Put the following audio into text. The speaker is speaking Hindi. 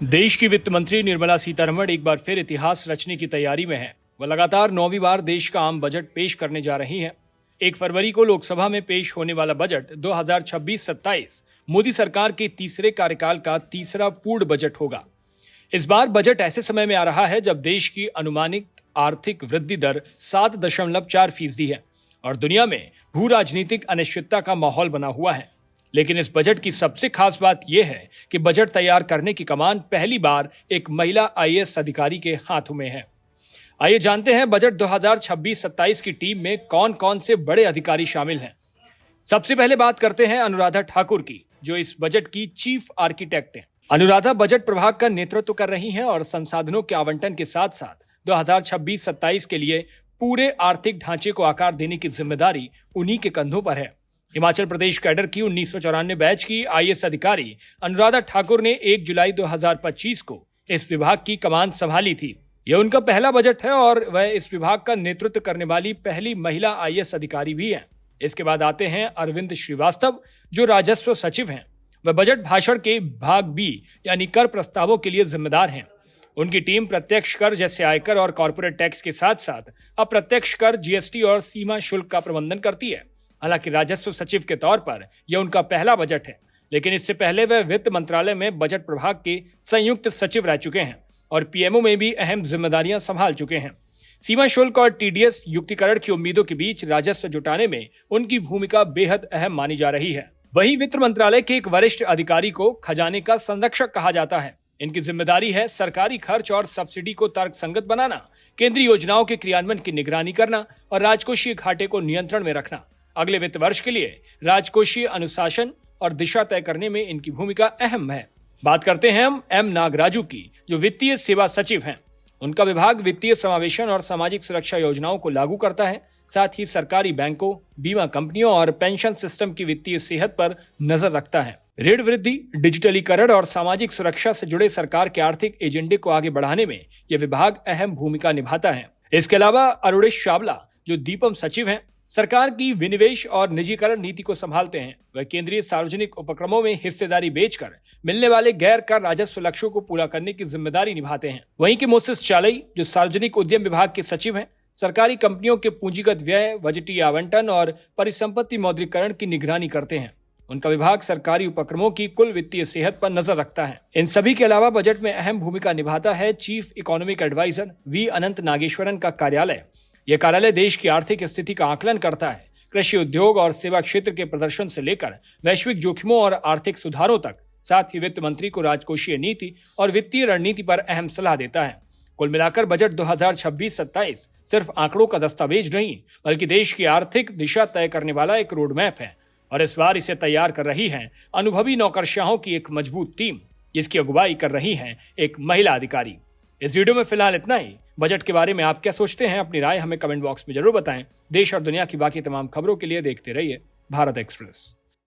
देश की वित्त मंत्री निर्मला सीतारमण एक बार फिर इतिहास रचने की तैयारी में हैं। वह लगातार 9वीं बार देश का आम बजट पेश करने जा रही हैं। 1 फरवरी को लोकसभा में पेश होने वाला बजट 2026-27 मोदी सरकार के तीसरे कार्यकाल का तीसरा पूर्ण बजट होगा। इस बार बजट ऐसे समय में आ रहा है जब देश की अनुमानित आर्थिक वृद्धि दर 7.4% है और दुनिया में भू राजनीतिक अनिश्चितता का माहौल बना हुआ है। लेकिन इस बजट की सबसे खास बात यह है कि बजट तैयार करने की कमान पहली बार एक महिला आईएएस अधिकारी के हाथों में है। आइए जानते हैं बजट 2026-27 की टीम में कौन कौन से बड़े अधिकारी शामिल हैं। सबसे पहले बात करते हैं अनुराधा ठाकुर की, जो इस बजट की चीफ आर्किटेक्ट हैं। अनुराधा बजट प्रभाग का नेतृत्व कर रही हैं और संसाधनों के आवंटन के साथ साथ 2026-27 के लिए पूरे आर्थिक ढांचे को आकार देने की जिम्मेदारी उन्हीं के कंधों पर है। हिमाचल प्रदेश कैडर की 1994 बैच की आईएएस अधिकारी अनुराधा ठाकुर ने 1 जुलाई 2025 को इस विभाग की कमान संभाली थी। यह उनका पहला बजट है और वह इस विभाग का नेतृत्व करने वाली पहली महिला आईएएस अधिकारी भी हैं। इसके बाद आते हैं अरविंद श्रीवास्तव, जो राजस्व सचिव हैं। वह बजट भाषण के भाग बी यानी कर प्रस्तावों के लिए जिम्मेदार हैं। उनकी टीम प्रत्यक्ष कर जैसे आयकर और कॉर्पोरेट टैक्स के साथ साथ अप्रत्यक्ष कर, जीएसटी और सीमा शुल्क का प्रबंधन करती है। हालांकि राजस्व सचिव के तौर पर यह उनका पहला बजट है, लेकिन इससे पहले वह वित्त मंत्रालय में बजट प्रभाग के संयुक्त सचिव रह चुके हैं और पीएमओ में भी अहम जिम्मेदारियां संभाल चुके हैं। सीमा शुल्क और टीडीएस युक्तिकरण की उम्मीदों के बीच राजस्व जुटाने में उनकी भूमिका बेहद अहम मानी जा रही है। वहीं वित्त मंत्रालय के एक वरिष्ठ अधिकारी को खजाने का संरक्षक कहा जाता है। इनकी जिम्मेदारी है सरकारी खर्च और सब्सिडी को तर्कसंगत बनाना, केंद्रीय योजनाओं के क्रियान्वयन की निगरानी करना और राजकोषीय घाटे को नियंत्रण में रखना। अगले वित्त वर्ष के लिए राजकोषीय अनुशासन और दिशा तय करने में इनकी भूमिका अहम है। बात करते हैं हम एम नागराजू की, जो वित्तीय सेवा सचिव हैं। उनका विभाग वित्तीय समावेशन और सामाजिक सुरक्षा योजनाओं को लागू करता है। साथ ही सरकारी बैंकों, बीमा कंपनियों और पेंशन सिस्टम की वित्तीय सेहत पर नजर रखता है। ऋण वृद्धि, डिजिटलीकरण और सामाजिक सुरक्षा से जुड़े सरकार के आर्थिक एजेंडे को आगे बढ़ाने में यह विभाग अहम भूमिका निभाता है। इसके अलावा अरुणेश चावला, जो दीपम सचिव हैं, सरकार की विनिवेश और निजीकरण नीति को संभालते हैं। वह केंद्रीय सार्वजनिक उपक्रमों में हिस्सेदारी बेचकर मिलने वाले गैर कर राजस्व लक्ष्यों को पूरा करने की जिम्मेदारी निभाते हैं। वहीं के मोसेस चालई, जो सार्वजनिक उद्यम विभाग के सचिव हैं, सरकारी कंपनियों के पूंजीगत व्यय, बजटीय आवंटन और परिसंपत्ति मौद्रीकरण की निगरानी करते हैं। उनका विभाग सरकारी उपक्रमों की कुल वित्तीय सेहत पर नजर रखता है। इन सभी के अलावा बजट में अहम भूमिका निभाता है चीफ इकोनॉमिक एडवाइजर वी अनंत नागेश्वरन का कार्यालय। यह कार्यालय देश की आर्थिक स्थिति का आकलन करता है। कृषि उद्योग और सेवा क्षेत्र के प्रदर्शन से लेकर वैश्विक जोखिमों और आर्थिक सुधारों तक, साथ ही वित्त मंत्री को राजकोषीय नीति और वित्तीय रणनीति पर अहम सलाह देता है। कुल मिलाकर बजट 2026-27 सिर्फ आंकड़ों का दस्तावेज नहीं, बल्कि देश की आर्थिक दिशा तय करने वाला एक रोड मैप है। और इस बार इसे तैयार कर रही है अनुभवी नौकरशाहों की एक मजबूत टीम, जिसकी अगुवाई कर रही है एक महिला अधिकारी। इस वीडियो में फिलहाल इतना ही। बजट के बारे में आप क्या सोचते हैं? अपनी राय हमें कमेंट बॉक्स में जरूर बताएं। देश और दुनिया की बाकी तमाम खबरों के लिए देखते रहिए भारत एक्सप्रेस।